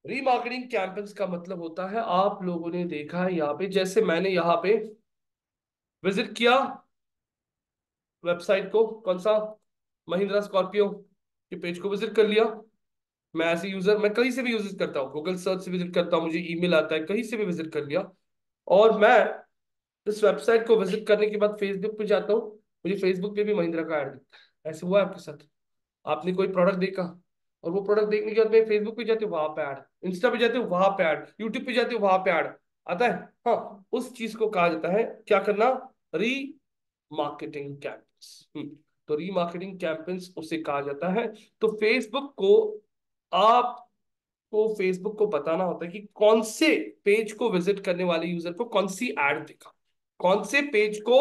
Remarketing campaigns का मतलब होता है, आप लोगों ने देखा है यहाँ पे, जैसे मैंने यहाँ पे विजिट किया वेबसाइट को, कौन सा, महिंद्रा स्कॉर्पियो के पेज को विजिट कर लिया। मैं ऐसे यूजर, मैं कहीं से भी विजिट करता हूँ, गूगल सर्च से विजिट करता हूँ, मुझे ईमेल आता है, कहीं से भी विजिट कर लिया। और मैं इस वेबसाइट को विजिट करने के बाद फेसबुक पे जाता हूँ, मुझे फेसबुक पे भी महिंद्रा का ऐड दिखता है। ऐसे हुआ है आपके साथ? आपने कोई प्रोडक्ट देखा और वो प्रोडक्ट देखने के बाद में फेसबुक पे जाते हो वहां पे ऐड, इंस्टा पे जाते हो वहां पे ऐड, यूट्यूब पे जाते हो वहां पे ऐड आता है। हाँ, उस चीज को कहा जाता है क्या करना, री मार्केटिंग कैंपेन्स। तो रीमार्केटिंग कैंपेन्स उसे कहा जाता है। तो फेसबुक को, आपको फेसबुक को बताना होता है कि कौन से पेज को विजिट करने वाले यूजर को कौन सी एड दिखा, कौन से पेज को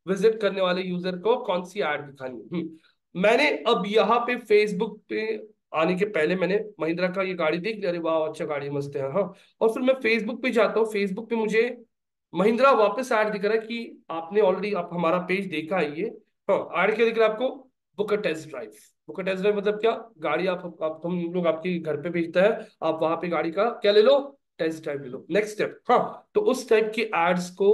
विजिट करने वाले यूजर को कौन सी एड दिखानी है। मैंने अब यहाँ पे फेसबुक पे आने के पहले मैंने महिंद्रा का ये गाड़ी देख लिया, अरे वाह अच्छा गाड़ी मस्त है, हाँ। और फिर मैं फेसबुक पे जाता हूँ, फेसबुक पे मुझे महिंद्रा वापस ऐड दिख रहा है कि आपने ऑलरेडी, आप हमारा पेज देखा है ये। हाँ, ऐड क्या दिख रहा है आपको, book a test drive. Book a test drive मतलब क्या, गाड़ी आप हम लोग आपके घर पे भेजता है, आप वहां पे गाड़ी का क्या ले लो, टेस्ट ड्राइव ले लो, नेक्स्ट स्टेप। हाँ, तो उस टाइप के एड्स को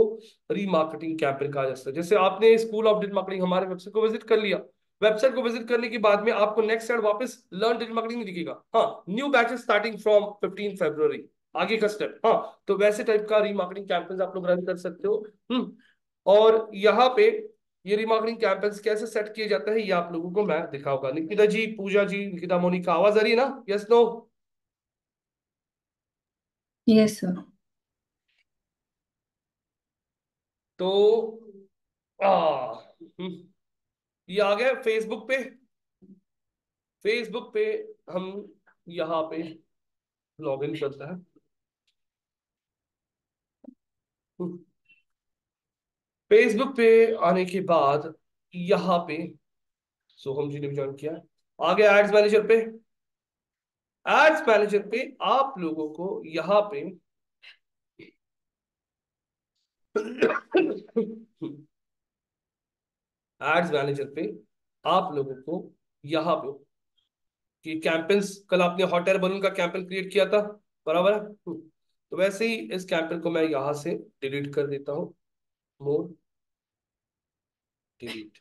रीमार्केटिंग कैंपेन कहा जाता है। जैसे आपने स्कूल ऑफ डिजिटल मार्केटिंग हमारे वेबसाइट को विजिट कर लिया, वेबसाइट को विजिट करने के बाद में आपको नेक्स्ट साइड वापस लर्न डिजिटल मार्केटिंग नहीं दिखेगा, हाँ, न्यू बैचेस स्टार्टिंग फ्रॉम 15 फरवरी, आगे का स्टेप। हाँ, तो वैसे टाइप का रीमार्केटिंग कैंपेन आप लोग रन कर सकते हो। और यहाँ पे ये रीमार्केटिंग कैंपेन्स कैसे सेट किए जाते हैं ये आप लोगों को मैं दिखाऊंगा। निकिता जी, पूजा जी, निकिता, मोनिका, आवाज आ रही है ना, यस नो? Yes sir. तो आ ये आ गया फेसबुक पे। फेसबुक पे हम यहाँ पे लॉग इन करता है। फेसबुक पे आने के बाद यहाँ पे सोहम जी ने भी ज्वाइन किया है। आ गया एड्स मैनेजर पे। एड्स मैनेजर पे आप लोगों को यहाँ पे एड्स मैनेजर पे आप लोगों को यहाँ पे कि कैंपेन्स, कल आपने हॉट एयर बलून का कैंपेन क्रिएट किया था, बराबर है। तो वैसे ही इस कैंपेन को मैं यहाँ से डिलीट कर देता हूँ, मोर डिलीट।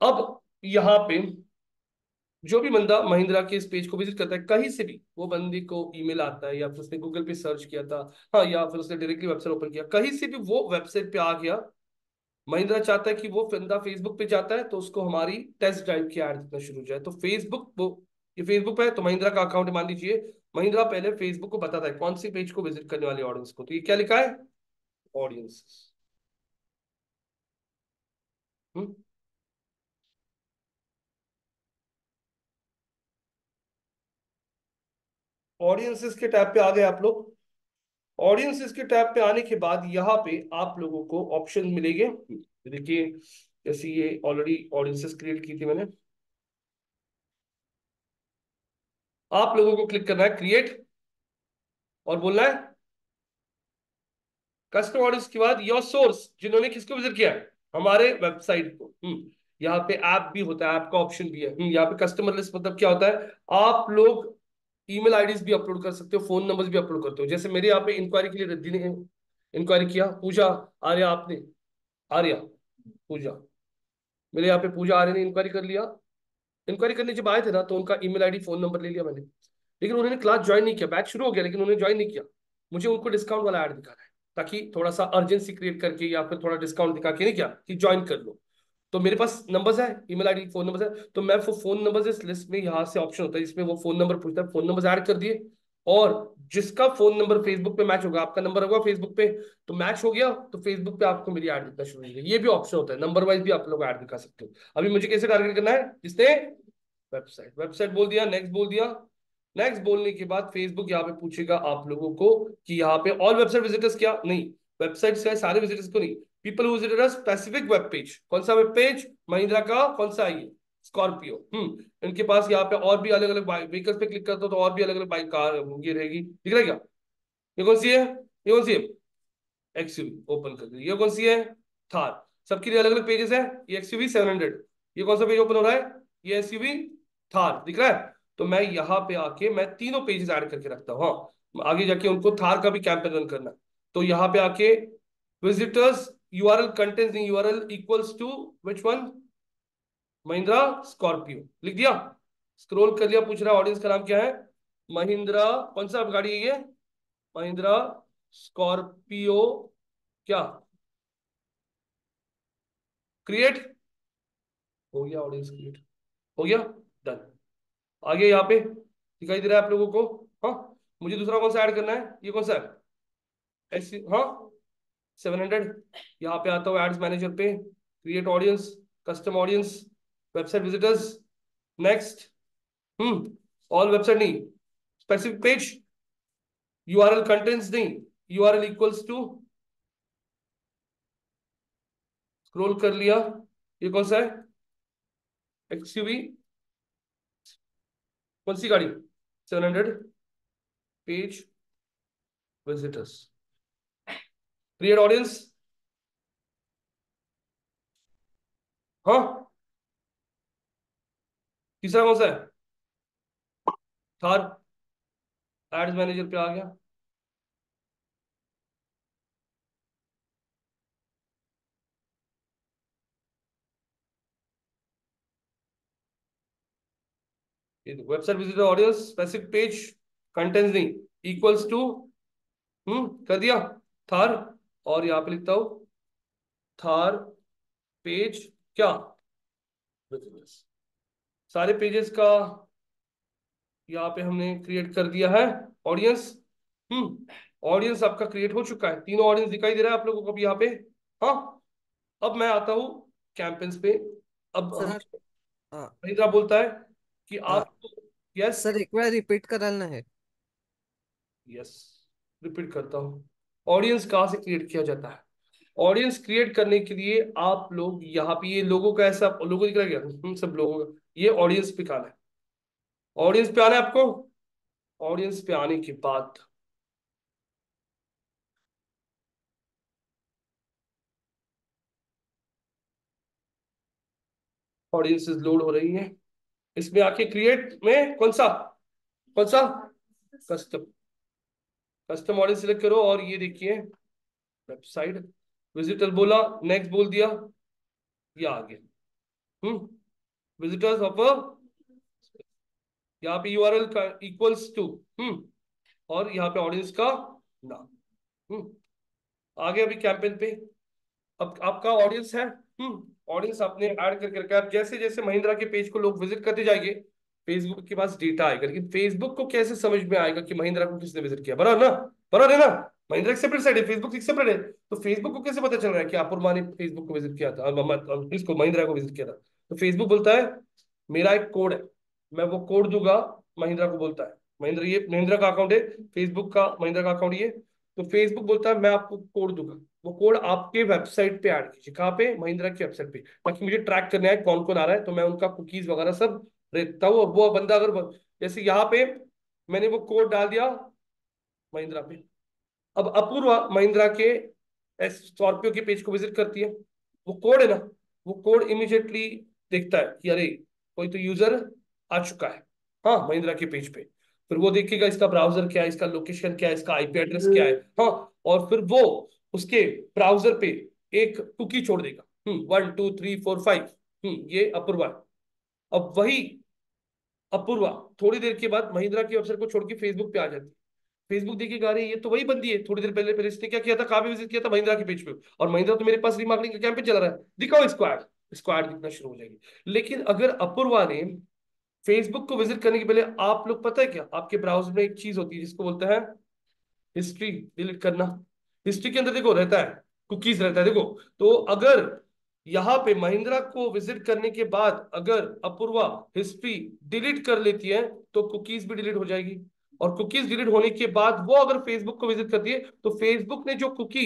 अब यहाँ पे जो भी बंदा महिंद्रा के इस पेज को विजिट करता है, कहीं से भी वो बंदे को ईमेल आता है, या फिर उसने गूगल पे सर्च किया था, हाँ, या फिर उसने डायरेक्टली वेबसाइट ओपन किया, कहीं से भी वो वेबसाइट पे आ गया, महिंद्रा चाहता है कि वो बंदा फेसबुक पे जाता है तो उसको हमारी टेस्ट ड्राइव की ऐड दिखना शुरू हो जाए। तो फेसबुक वो, ये फेसबुक पे है तो महिंद्रा का अकाउंट मान लीजिए, महिंद्रा पहले फेसबुक को बताता है कौन सी पेज को विजिट करने वाले ऑडियंस को, तो ये क्या लिखा है, ऑडियंस। ऑडियंसेस के टैब पे आ गए आप लोग। ऑडियंसेस के टैब पे आने के बाद यहाँ पे आप लोगों को ऑप्शन मिलेंगे। देखिए, जैसे ये ऑलरेडी ऑडियंसेस क्रिएट की थी मैंने, आप लोगों को क्लिक करना है क्रिएट और बोलना है कस्टमर ऑडियंस के बाद योर सोर्स, जिन्होंने किसको विजिट किया है, हमारे वेबसाइट को। यहाँ पे ऐप भी होता है, ऐप का ऑप्शन भी है। यहाँ पे कस्टमर लिस्ट मतलब क्या होता है, आप लोग ईमेल आईडीज भी अपलोड कर सकते हो, फोन नंबर्स भी अपलोड करते हो। जैसे मेरे यहाँ पे इंक्वायरी के लिए रिद्धि ने इंक्वायरी किया, पूजा, आर्या, आपने, आर्या, पूजा, मेरे यहाँ पे पूजा आर्य ने इंक्वायरी कर लिया। इंक्वायरी करने जब आए थे ना तो उनका ईमेल आईडी फोन नंबर ले लिया मैंने, लेकिन उन्होंने क्लास ज्वाइन नहीं किया, बैच शुरू हो गया लेकिन उन्होंने ज्वाइन नहीं किया। मुझे उनको डिस्काउंट वाला ऐड दिखाना है, ताकि थोड़ा सा अर्जेंसी क्रिएट करके या फिर थोड़ा डिस्काउंट दिखा के, नहीं क्या कि ज्वाइन कर लो। तो मेरे पास नंबर्स है, ईमेल आईडी, फोन नंबर है, तो मैं वो फोन नंबर इस लिस्ट में, यहाँ से ऑप्शन होता है जिसमें वो फोन नंबर पूछता है, फोन नंबर ऐड कर दिए। और जिसका फोन नंबर फेसबुक पे मैच होगा, आपका नंबर होगा फेसबुक पे, तो मैच हो गया तो फेसबुक पे आपको मेरी ऐड दिखना शुरू हो जाएगी। ये भी ऑप्शन होता है, नंबर वाइज भी आप लोग ऐड दिखा सकते हो। अभी मुझे कैसे टारगेट करना है, जिसने वेबसाइट, वेबसाइट बोल दिया, नेक्स्ट बोल दिया। नेक्स्ट बोलने के बाद फेसबुक यहाँ पे पूछेगा आप लोगों को कि यहाँ पे ऑल वेबसाइट विजिटर्स, क्या नहीं, वेबसाइट से सारे विजिटर्स को नहीं, people who visited a specific web page, कौन सा वेब पेज, महिंद्रा का कौन सा है ये, स्कॉर्पियो। इनके पास यहाँ पे और भी अलग अलग व्हीकल्स पे क्लिक करते हो तो और भी अलग अलग बाइक, कार ये रहेगी, दिख रहा है क्या, ये कौन सी है, ये कौन सी है, एक्सयूवी, ओपन कर दी, ये कौन सी है, थार। सबके लिए अलग अलग पेजेस है। ये एक्सयूवी 700, ये कौन सा पेज ओपन हो रहा है, ये एसयूवी थार, दिख रहा है। तो मैं यहाँ पे आके मैं तीनों पेजेस ऐड करके रखता हूँ। हाँ, आगे जाके उनको थार का भी कैंपेन रन करना है। तो यहाँ पे आके visitors URL contents in URL equals to which one, Mahindra Scorpio लिख दिया। स्क्रॉल कर लिया, पूछ रहा ऑडियंस का नाम क्या है, महिंद्रा, कौन सा गाड़ी है ये, महिंद्रा स्कॉर्पियो, क्या क्रिएट हो गया, ऑडियंस क्रिएट हो गया, डन। आगे यहाँ पे दिखाई दे रहा है आप लोगों को। हाँ, मुझे दूसरा कौन सा ऐड करना है, ये कौन सा है, ऐसी हाँ 700। यहाँ पे आता हूँ एड्स मैनेजर पे, create audience, custom audience, website visitors, next, all website नहीं, स्पेसिफिक पेज, यूआरएल कंटेंट्स नहीं, यूआरएल इक्वल्स टू, स्क्रॉल कर लिया, ये कौन सा है, एक्सयूवी, कौन सी गाड़ी, 700, पेज विजिटर्स, क्रिएट ऑडियंस, हाँ तीसरा कौन सा है, थार, एड्स मैनेजर पे आ गया। Website visitor audience specific page contents नहीं इक्वल्स टू, कर दिया, थार, और यहाँ पे लिखता हूँ थार पेज क्या विजिटर्स, सारे पेजेस का यहाँ पे हमने क्रिएट कर दिया है ऑडियंस। ऑडियंस आपका क्रिएट हो चुका है, तीनों ऑडियंस दिखाई दे रहा है आप लोगों को भी यहाँ पे। हाँ, अब मैं आता हूँ कैंपेन्स पे। अब हम, सर आ, महिंद्रा बोलता है कि आ, आप, यस, सर एक बार रिपीट कराना है। यस, रिपीट करता हूँ, ऑडियंस कहाँ से क्रिएट किया जाता है। ऑडियंस क्रिएट करने के लिए आप लोग यहाँ पे, ये लोगों का ऐसा लोगो दिख रहा है क्या, सब लोगों का, ये ऑडियंस पे आना है, ऑडियंस पे आना है आपको। ऑडियंस पे आने के बाद ऑडियंसेस लोड हो रही है, इसमें आके क्रिएट में कौन सा कस्टम, कस्टम ऑडियंस सिलेक्ट करो, और ये देखिए वेबसाइट विजिटर बोला, नेक्स्ट बोल दिया, ये आ गया, विजिटर्स ऑफ, यहाँ पे यूआरएल का इक्वल्स टू, और यहाँ पे ऑडियंस का नाम, आगे अभी कैंपेन पे। अब आपका ऑडियंस है, ऑडियंस आपने ऐड करके रखा है। अब जैसे जैसे महिंद्रा के पेज को लोग विजिट करते जाएंगे, फेसबुक के पास डेटा आएगा, लेकिन फेसबुक को कैसे समझ में आएगा कि महिंद्रा को किसने विजिट किया, बराबर ना, बराबर है ना। महिंद्रा एक सेपरेट साइड है, फेसबुक एक सेपरेट है, तो फेसबुक को कैसे पता चल रहा है कि अपूर्वा ने फेसबुक को विजिट किया था, इसको महिंद्रा को विजिट किया था। तो फेसबुक बोलता है मेरा एक कोड है, मैं वो कोड दूंगा, महिंद्रा को बोलता है, महिंद्रा, ये महिंद्रा का अकाउंट है, फेसबुक का महिंद्रा का अकाउंट ये, तो फेसबुक बोलता है मैं आपको कोड दूंगा, वो कोड आपके वेबसाइट पे ऐड कीजिए, कहाँ पे, महिंद्रा की वेबसाइट पे, ताकि मुझे ट्रैक करना है कौन कौन आ रहा है, तो मैं उनका कुकीज वगैरह सब रखता हूँ। और वो बंदा अगर, जैसे यहाँ पे मैंने वो कोड डाल दिया महिंद्रा पे, अब अपूर्वा महिंद्रा के स्कॉर्पियो के पेज को विजिट करती है, वो कोड है ना, वो कोड इमीडिएटली देखता है कि अरे कोई तो यूजर आ चुका है, हाँ महिंद्रा के पेज पे, फिर वो देखेगा इसका ब्राउजर क्या है, इसका लोकेशन क्या है, इसका आईपी एड्रेस क्या है, हाँ, और फिर वो उसके ब्राउजर पे एक कुकी छोड़ देगा, 1 2 3 4 5, ये अपूर्वा है। अब वही अपूर्वा थोड़ी देर के बाद महिंद्रा की वेबसाइट को छोड़ के फेसबुक पे आ जाती है, फेसबुक देखिएगा अरे ये तो वही बंदी है, थोड़ी देर पहले पहले इसने क्या किया था, कहाँ पे विजिट किया था, महिंद्रा के पेज पे, और महिंद्रा तो मेरे पास रीमार्केटिंग का कैंपेन चल रहा है, दिखाओ स्क्वाड, स्क्वाड दिखना शुरू हो जाएगी। लेकिन अगर अपूर्वा ने फेसबुक को विजिट करने के पहले, आप लोग पता है क्या, आपके ब्राउजर में एक चीज होती है जिसको बोलते हैं हिस्ट्री, डिलीट करना, हिस्ट्री के अंदर देखो रहता है, कुकीज रहता है, देखो, तो अगर यहाँ पे महिंद्रा को विजिट करने के बाद अगर अपूर्वा हिस्ट्री डिलीट कर लेती है, तो कुकीज भी डिलीट हो जाएगी, और कुकीज डिलीट होने के बाद वो अगर फेसबुक को विजिट करती है, तो फेसबुक ने जो कुकी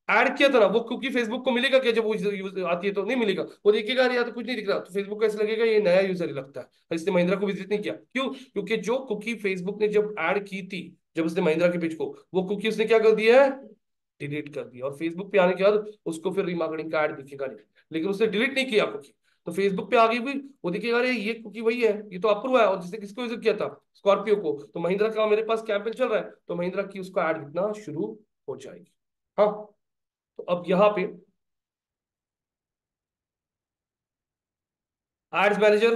ऐड किया था ना, वो कुकी फेसबुक को मिलेगा क्या, जब वो यूजर आती है तो नहीं मिलेगा, वो देखेगा या तो कुछ नहीं दिख रहा, तो फेसबुक को ऐसा लगेगा ये नया यूजर ही लगता है, इसने महिंद्रा को विजिट नहीं किया, क्यों, क्योंकि जो कुकी फेसबुक ने जब ऐड की थी, जब उसने महिंद्रा के पेज को, वो कुकी उसने क्या कर दिया है, डिलीट कर दिया, और फेसबुक पे आने के बाद उसको फिर रीमार्केटिंग का ऐड दिखेगा नहीं, लेकिन उसने डिलीट नहीं किया कुकी, तो फेसबुक पे आ गई हुई, वो देखिएगा अरे ये कुकी वही है, ये तो अप्रूव है, और जिसने किसको विजिट किया था, स्कॉर्पियो को, तो महिंद्रा का मेरे पास कैंपेन चल रहा है, तो महिंद्रा की उसको ऐड दिखना शुरू हो जाएगी। हाँ, तो अब यहाँ पे एड्स मैनेजर,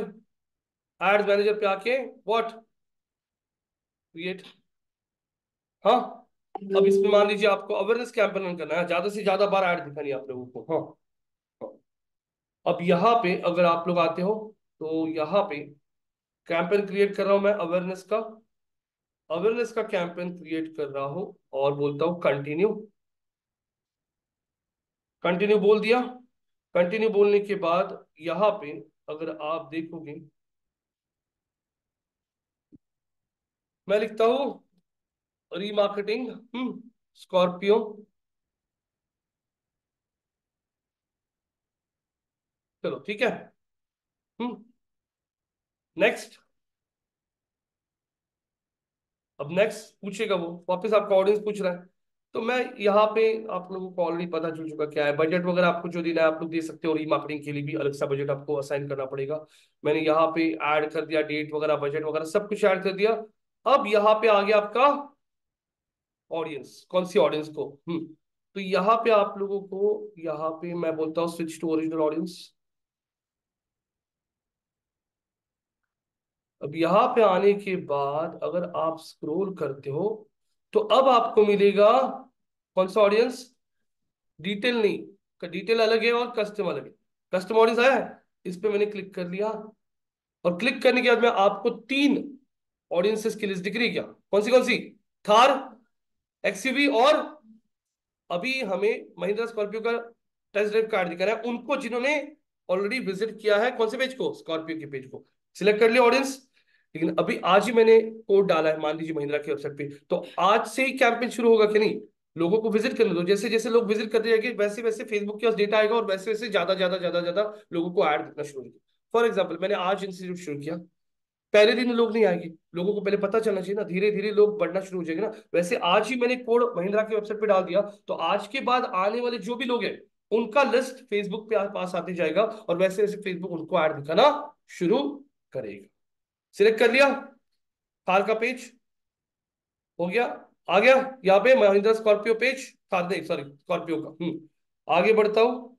एड्स मैनेजर पे आके व्हाट क्रिएट। हाँ, अब इसमें मान लीजिए आपको अवेयरनेस कैंपेन रन करना है, ज्यादा से ज्यादा बार ऐड दिखानी है आप लोगों को। हाँ, हाँ। अब यहाँ पे अगर आप लोग आते हो, तो यहाँ पे कैंपेन क्रिएट कर रहा हूं मैं अवेयरनेस का, अवेयरनेस का कैंपेन क्रिएट कर रहा हूं, और बोलता हूं कंटिन्यू। कंटिन्यू बोल दिया। कंटिन्यू बोलने के बाद यहाँ पे अगर आप देखोगे, मैं लिखता हूं रीमार्केटिंग स्कॉर्पियो। चलो ठीक है। हम्म नेक्स्ट। अब नेक्स्ट पूछेगा वो वापस, आपका ऑडियंस पूछ रहा है, तो मैं यहाँ पे, आप लोगों को ऑलरेडी पता चल चुका क्या है, बजट वगैरह आपको जो देना है आप लोग दे सकते हो, रीमार्केटिंग के लिए भी अलग सा बजट आपको असाइन करना पड़ेगा। मैंने यहाँ पे ऐड कर दिया, डेट वगैरह बजट वगैरह सब कुछ ऐड कर दिया। अब यहाँ पे आ गया आपका ऑडियंस, कौन सी ऑडियंस को। तो यहाँ पे आप लोगों को, यहाँ पे मैं बोलता हूँ स्विच टू ओरिजिनल ऑडियंस। अब यहाँ पे आने के बाद अगर आप स्क्रॉल करते हो, तो अब आपको मिलेगा कौन सा ऑडियंस, डिटेल नहीं, डिटेल अलग है और कस्टम अलग है। कस्टम ऑडियंस आया है, इस पे मैंने क्लिक कर लिया, और क्लिक करने के बाद में आपको 3 ऑडियंसेस की लिस्ट दिख रही है क्या, कौन सी, थार, एक्सयूवी, और अभी हमें महिंद्रा स्कॉर्पियो का टेस्ट ड्राइव कार्ड दिखा रहा है, उनको जिन्होंने ऑलरेडी विजिट किया है कौन से पेज को, स्कॉर्पियो के पेज को सिलेक्ट कर लिया ऑडियंस। लेकिन अभी आज ही मैंने कोड डाला है मान लीजिए महिंद्रा की वेबसाइट पे, तो आज से ही कैंपेन शुरू होगा कि नहीं, लोगों को विजिट करने दो, जैसे जैसे लोग विजिट करते जाएंगे वैसे वैसे फेसबुक के पास डेटा आएगा, और वैसे वैसे ज्यादा ज्यादा ज्यादा ज्यादा लोगों को ऐड दिखना शुरू होगा। फॉर एग्जाम्पल मैंने आज इंस्टीट्यूट शुरू किया, पहले दिन लोग नहीं आएंगे, लोगों को पहले पता चलना चाहिए ना, धीरे धीरे लोग बढ़ना शुरू हो जाएंगे ना, वैसे आज ही मैंने कोड महिंद्रा की वेबसाइट पे डाल दिया, तो आज के बाद आने वाले जो भी लोग हैं उनका लिस्ट फेसबुक पे पास आते जाएगा, और वैसे वैसे फेसबुक उनको ऐड दिखाना शुरू करेगा। सिलेक्ट कर लिया, कार का पेज हो गया, आ गया यहाँ पे महिंद्रा स्कॉर्पियो पेज, कार नहीं सॉरी स्कॉर्पियो का। आगे बढ़ता हूं,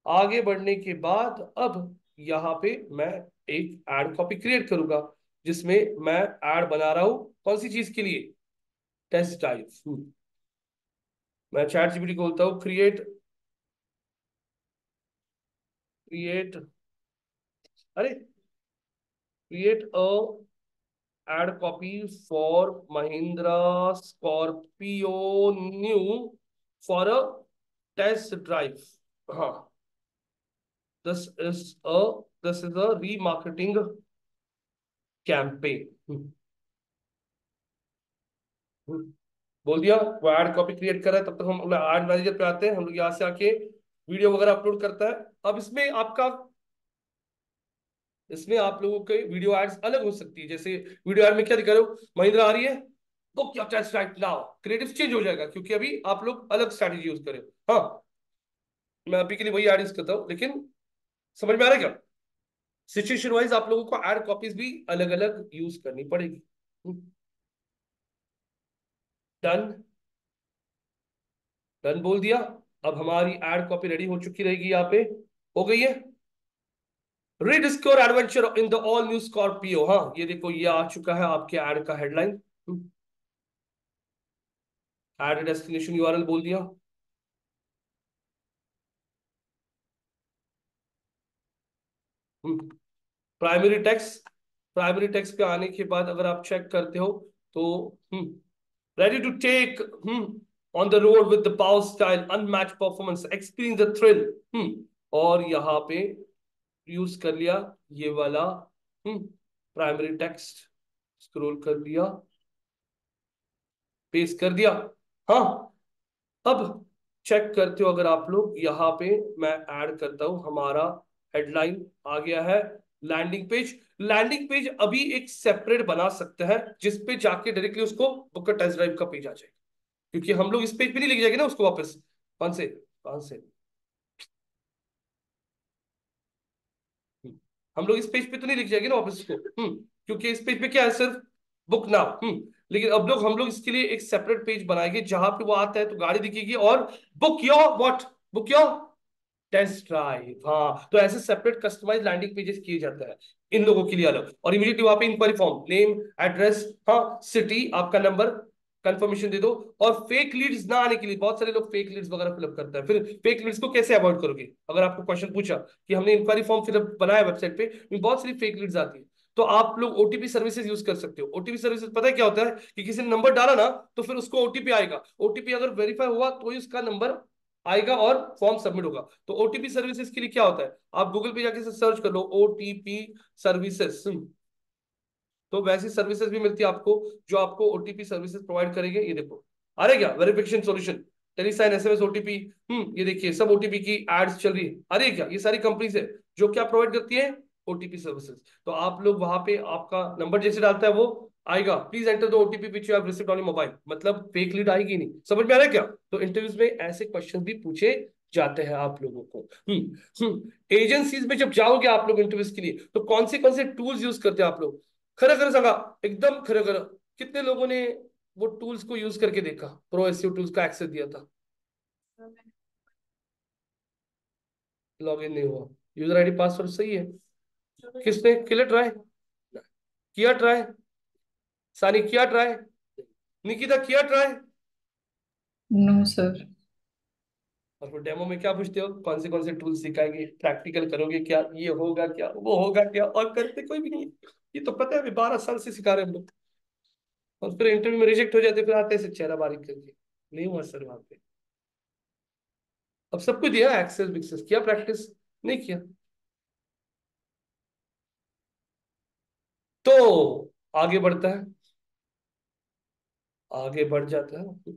आगे बढ़ने के बाद अब यहाँ पे मैं एक एड कॉपी क्रिएट करूंगा, जिसमें मैं एड बना रहा हूं कौन सी चीज के लिए, टेस्ट ड्राइव। मैं चैट जीपीटी को बोलता हूँ क्रिएट, क्रिएट, अरे create a ad copy for Mahindra Scorpio new for a test drive. हाँ, this is a this is a remarketing campaign. बोल दिया, वो ऐड कॉपी क्रिएट कर रहा है, तब तक हम ऐड मैनेजर पे आते हैं, हम लोग यहाँ से आके वीडियो वगैरह अपलोड करता है। अब इसमें आपका, इसमें आप लोगों के वीडियो एड्स अलग हो सकती है, जैसे वीडियो एड में क्या दिखा रहे हो, महिंद्रा आ रही है, तो क्या test right now, creative change हो जाएगा क्योंकि अभी आप लोग अलग स्ट्रैटेजी यूज करें। हाँ, मैं अभी के लिए वही एड यूज करता हूँ, लेकिन समझ में आ रहा है क्या, सिचुएशन वाइज आप लोगों को एड कॉपीज भी अलग अलग यूज करनी पड़ेगी। डन, डन बोल दिया। अब हमारी एड कॉपी रेडी हो चुकी रहेगी, यहाँ पे हो गई है, rediscover adventure in the all new Scorpio. हाँ ये देखो, ये आ चुका है आपके ऐड का हेडलाइन, ऐड डेस्टिनेशन यूआरएल बोल दिया। प्राइमरी टेक्स्ट, प्राइमरी टेक्स्ट पे आने के बाद अगर आप चेक करते हो, तो ready to take on the road with the power style unmatch performance experience the thrill. और यहाँ पे यूज कर लिया ये वाला प्राइमरी टेक्स्ट, स्क्रॉल कर लिया, पेस्ट कर दिया। हाँ, अब चेक करते हो अगर आप लोग, यहाँ पे मैं ऐड करता हूं हमारा हेडलाइन आ गया है, लैंडिंग पेज। लैंडिंग पेज अभी एक सेपरेट बना सकते हैं, जिस पे जाके डायरेक्टली उसको बुक का टेस्ट ड्राइव का पेज आ जाएगा, क्योंकि हम लोग इस पेज पे नहीं लेके जाएंगे ना उसको वापस। कौन से, कौन से, हम लोग इस पेज पे तो नहीं लिख जाएंगे ना वापस इसको। क्योंकि इस पेज पे क्या है, सिर्फ बुक नाउ। लेकिन अब लोग हम लोग इसके लिए एक सेपरेट पेज बनाएंगे जहां पे वो आता है तो गाड़ी दिखेगी, और book your what, book your test drive. हाँ, तो ऐसे सेपरेट कस्टमाइज लैंडिंग पेजेस किए जाते हैं इन लोगों के लिए अलग, और इमीडिएटली वहां पे इंक्वायरी फॉर्म, नेम, एड्रेस, हाँ, सिटी, आपका नंबर, कंफर्मेशन दे दो। और फेक लीड्स ना आने के लिए, बहुत सारे लोग फेक लीड्स वगैरह फिलअप करते हैं, फिर फेक लीड्स को कैसे अवॉइड करोगे? अगर आपको क्वेश्चन पूछा कि हमने इंक्वायरी फॉर्म फिलअप बनाया वेबसाइट पे, बहुत सारी फेक लीड्स आती है, तो आप लोग ओटीपी सर्विसेज यूज कर सकते हो। ओटीपी सर्विसेज पता है क्या होता है, कि किसी ने नंबर डाला ना, तो फिर उसको ओटीपी आएगा, ओटीपी अगर वेरीफाई हुआ तो ही उसका नंबर आएगा और फॉर्म सबमिट होगा। तो ओटीपी सर्विसेज के लिए क्या होता है, आप गूगल पे जाके सर्च कर लो ओटीपी सर्विसेज, तो वैसी सर्विसेज भी मिलती है आपको, जो आपको ओटीपी सर्विसेज प्रोवाइड करेंगे। ये देखो, आ रहा है क्या, verification solution, Telesign, SMS, OTP. ये देखिए सब ओटीपी की एड्स चल रही है, आ रही है क्या? ये सारी कंपनीज है जो क्या प्रोवाइड करती है, ओटीपी सर्विसेज। तो आप लोग वहां पे आपका नंबर जैसे डालता है वो आएगा, please enter the OTP which you have received on your mobile, मतलब फेक लीड आएगी नहीं। समझ में आ रहा है क्या? तो इंटरव्यूज में ऐसे क्वेश्चन भी पूछे जाते हैं आप लोगों को। एजेंसीज में जब जाओगे आप लोग इंटरव्यूज के लिए, तो कौन से टूल्स यूज करते हैं आप लोग? खरं खरं सांगा, एकदम खरं खरं, कितने लोगों ने वो टूल्स को यूज करके देखा, प्रो एसईओ टूल्स का एक्सेस दिया था? लॉग इन नहीं हुआ, यूजर आईडी पासवर्ड सही है, किसने किया ट्राई, किया ट्राई, सानी किया ट्राई, निकिता किया ट्राई? No sir. और फिर डेमो में क्या पूछते हो, कौन से टूल सिखाएंगे, प्रैक्टिकल करोगे क्या, ये होगा क्या, वो होगा क्या, और करते कोई भी नहीं। ये तो पता है, अभी 12 साल से सिखा रहे हैं हम लोग, और फिर इंटरव्यू में रिजेक्ट हो जाते, फिर आते से चेहरा बारीक करके, नहीं हुआ सर वहां पे। अब सब कुछ दिया, एक्सेस विक्सेस किया, प्रैक्टिस नहीं किया, तो आगे बढ़ता है, आगे बढ़ जाता है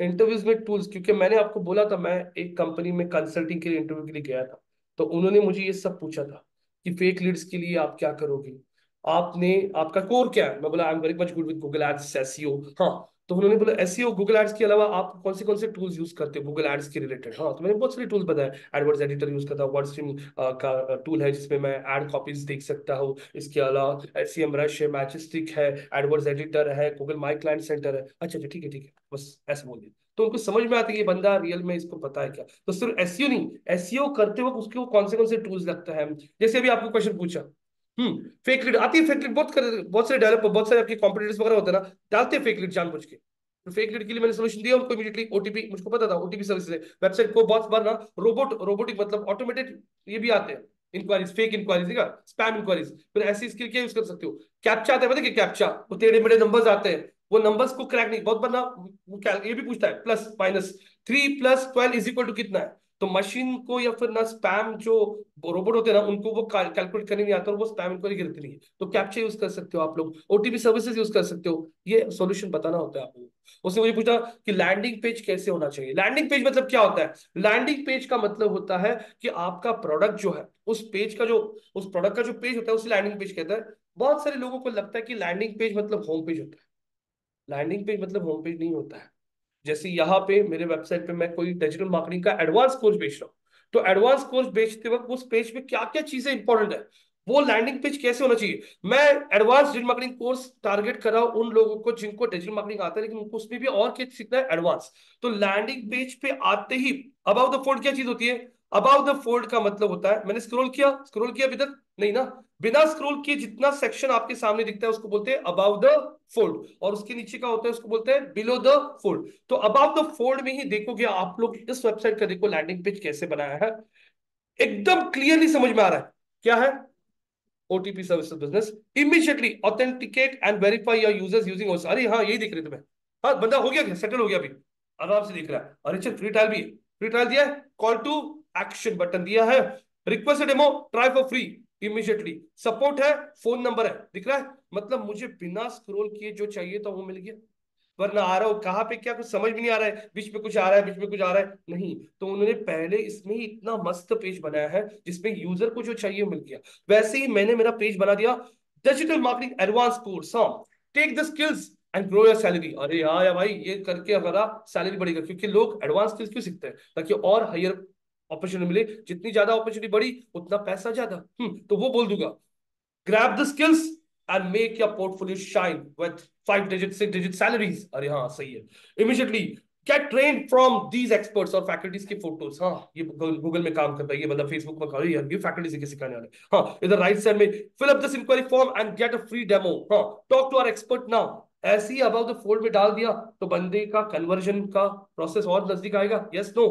इंटरव्यूज में टूल्स। क्योंकि मैंने आपको बोला था, मैं एक कंपनी में कंसल्टिंग के लिए इंटरव्यू के लिए गया था, तो उन्होंने मुझे ये सब पूछा था कि फेक लीड्स के लिए आप क्या करोगे, आपने, आपका कोर क्या है? मैं बोला I am very much good with Google ads, SEO. हाँ, तो उन्होंने बोला एसईओ गूगल एड्स के अलावा आप कौन से टूल्स यूज करते हो गूगल एड्स के रिलेटेड? हाँ, तो मैंने बहुत सारे टूल्स बताए, एडवर्ड्स एडिटर यूज करता हूँ, वर्ड स्ट्रीम का टूल है जिसमें मैं एड कॉपीज देख सकता हूँ, इसके अलावा एसईएम रश है, मैचस्टिक है, एडवर्ड्स एडिटर है, गूगल माई क्लाइंट सेंटर है। अच्छा अच्छा, ठीक है ठीक है, बस ऐसे बोल दिया तो उनको समझ में आता है ये बंदा रियल में इसको पता है क्या। तो सिर्फ एसईओ नहीं, एसईओ करते वक्त उसके कौन से टूल्स लगता है, जैसे अभी आपको क्वेश्चन पूछा, फेक लीड आती है, फेक लीड बहुत सारे डेवलपर, बहुत सारे आपके कॉम्पिटिटर्स वगैरह होते हैं ना, डालते हैं फेक लीड जानबूझ के। तो फेक लीड के लिए मैंने सोल्यूशन दिया उनको, इमीडिएटली ओटीपी, मुझको पता था ओटीपी सर्विस है वेबसाइट को बहुत बार ना, रोबोटिक मतलब ऑटोमेटेड ये भी आते हैं इंक्वायरीज, फेक इंक्वायरीज, ठीक है, स्पैम इंक्वायरीज। फिर ऐसी स्किल क्या यूज कर सकते हो, कैप्चा आता है, पता है कैप्चा, वो टेढ़े मेढ़े नंबर्स आते हैं, वो नंबर्स को क्रैक नहीं, बहुत बार ना वो ये भी पूछता है plus minus, 3 + 12 is equal to कितना है, तो मशीन को या फिर ना स्पैम जो रोबोट होते हैं ना उनको वो कैलकुलेट करने नहीं आता, और वो स्पैम इंक्वायरी गिरती नहीं है। तो कैप्चा यूज कर सकते हो आप लोग, ओटीपी सर्विसेज यूज कर सकते हो, ये सॉल्यूशन बताना होता है आपको। उसने मुझे पूछा कि लैंडिंग पेज कैसे होना चाहिए। लैंडिंग पेज मतलब क्या होता है, लैंडिंग पेज का मतलब होता है कि आपका प्रोडक्ट जो है, उस पेज का जो, उस प्रोडक्ट का जो पेज होता है उसे लैंडिंग पेज कहता है। बहुत सारे लोगों को लगता है कि लैंडिंग पेज मतलब होम पेज होता है, लैंडिंग पेज मतलब होम पेज नहीं होता है। जैसे यहाँ पे मेरे वेबसाइट पे मैं कोई डिजिटल मार्केटिंग का एडवांस कोर्स बेच रहा हूँ, तो एडवांस कोर्स बेचते वक्त उस पेज पे क्या क्या चीजें इंपॉर्टेंट है, वो लैंडिंग पेज कैसे होना चाहिए। मैं advance digital marketing course target कर रहा हूं उन लोगों को जिनको डिजिटल मार्केटिंग आता है, लेकिन उनको उसमें भी और क्या सीखना है, एडवांस। तो लैंडिंग पेज पे आते ही अबाउट द फोल्ड क्या चीज होती है, अबाउट द फोल्ड का मतलब होता है, मैंने स्क्रॉल किया अभी तक नहीं ना, बिना स्क्रॉल किए जितना सेक्शन आपके सामने दिखता है उसको बोलते हैं अबाउट द फोल्ड, और उसके नीचे का होता है उसको बोलते हैं बिलो द फोल्ड। तो अबाउट द फोल्ड में ही देखोगे आप लोग इस वेबसाइट का, देखो लैंडिंग पेज कैसे बनाया है, एकदम क्लियरली समझ में आ रहा है क्या है, OTP services business, immediately authenticate and verify your users using ओस। अरे हाँ, यही दिख रहे तुम्हें, हाँ बंदा हो गया क्या, सेटल हो गया अभी, आराम से दिख रहा है। अरे चल, फ्री ट्रायल भी है, फ्री ट्रायल दिया है, कॉल टू एक्शन बटन दिया है, request demo try for free, immediately support है, फोन नंबर है, दिख रहा है, मतलब मुझे बिना स्क्रॉल किए जो चाहिए था वो मिल गया। वरना आ रहा हो कहाँ पे क्या, कुछ समझ भी नहीं आ रहा है, बीच में कुछ आ रहा है, बीच में कुछ आ रहा है नहीं, तो उन्होंने पहले इसमें ही इतना मस्त पेज बनाया है जिसमें यूजर को जो चाहिए मिल गया। वैसे ही मैंने मेरा पेज बना दिया, डिजिटल मार्केटिंग एडवांस कोर्स, हाँ, take the skills and grow your salary. अरे हाँ या भाई, ये करके हमारा सैलरी बढ़ेगा, क्योंकि लोग एडवांस स्किल्स क्यों सीखते हैं, ताकि और हायर अपॉर्चुनिटी मिले, जितनी ज्यादा अपॉर्चुनिटी बढ़ी उतना पैसा ज्यादा। तो वो बोल दूंगा, grab the skills and make your portfolio shine with 5 digit 6 digit salaries। अरे हाँ सही है। Immediately get trained from these experts और faculties के फोटोज। हाँ ये गूगल में काम करता है, ये मतलब फेसबुक में कर, यार ये फैकल्टी से सिखाने वाले। हाँ इधर राइट साइड में fill up this inquiry form and get a free demo। हाँ talk to our expert now। ऐसे ही अबाउट द फोल्ड में डाल दिया तो बंदे का कन्वर्जन का प्रोसेस और नजदीक आएगा। Yes no?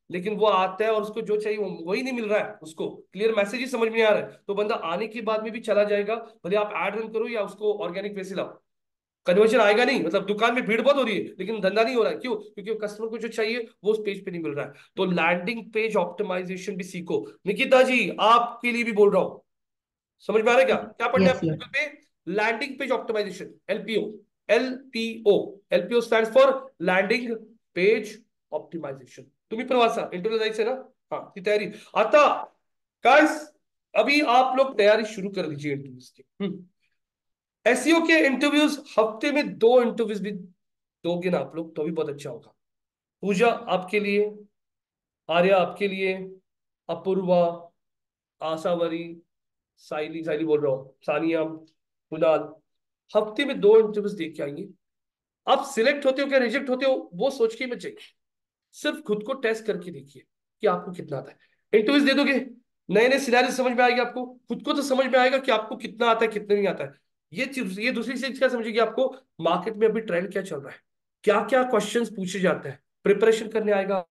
लेकिन वो आता है और उसको जो चाहिए वही नहीं मिल रहा है, उसको क्लियर मैसेज ही समझ में नहीं आ रहा है, तो बंदा आने के बाद में भी चला जाएगा, भले आप एड रन करो या उसको ऑर्गेनिक वे से लाओ, कन्वर्जन आएगा नहीं। मतलब दुकान में भीड़ बहुत हो रही है लेकिन धंधा नहीं हो रहा है, क्यों? क्योंकि कस्टमर को जो चाहिए वो उस पेज पे नहीं मिल रहा है। तो लैंडिंग पेज ऑप्टिमाइजेशन भी सीखो। निकिता जी आपके लिए भी बोल रहा हूँ, समझ में आ रहा है क्या क्या पढ़ना है यस आपको सर। गूगल पे? Landing page optimisation, LPO. LPO, LPO stands for landing page optimisation. तुम्ही पण वाचा, इंटरव्यू जायचं ना? हाँ ती तयारी आता। गाइस अभी आप लोग तैयारी शुरू कर दीजिए इंटरव्यूज की। एसईओ के इंटरव्यूज हफ्ते में 2 इंटरव्यूज भी दोगे ना आप लोग तो भी बहुत अच्छा होगा। पूजा आपके लिए, आर्या आपके लिए, अपूर्वा, आशावरी, साइली, साइली बोल रहा हूँ, सानिया, कुणाल, हफ्ते में 2 इंटरव्यूज दे के आइए। आप सिलेक्ट होते हो क्या रिजेक्ट होते हो वो सोच के मत जाइए, सिर्फ खुद को टेस्ट करके देखिए कि आपको कितना आता है। इंटरव्यूज दे दोगे, नए नए सिनारियो समझ में आएगी आपको, खुद को तो समझ में आएगा कि आपको कितना आता है कितना नहीं आता है। ये चीज, ये दूसरी चीज क्या समझिए कि आपको मार्केट में अभी ट्रेंड क्या चल रहा है, क्या क्या क्वेश्चंस पूछे जाते हैं, प्रिपरेशन करने आएगा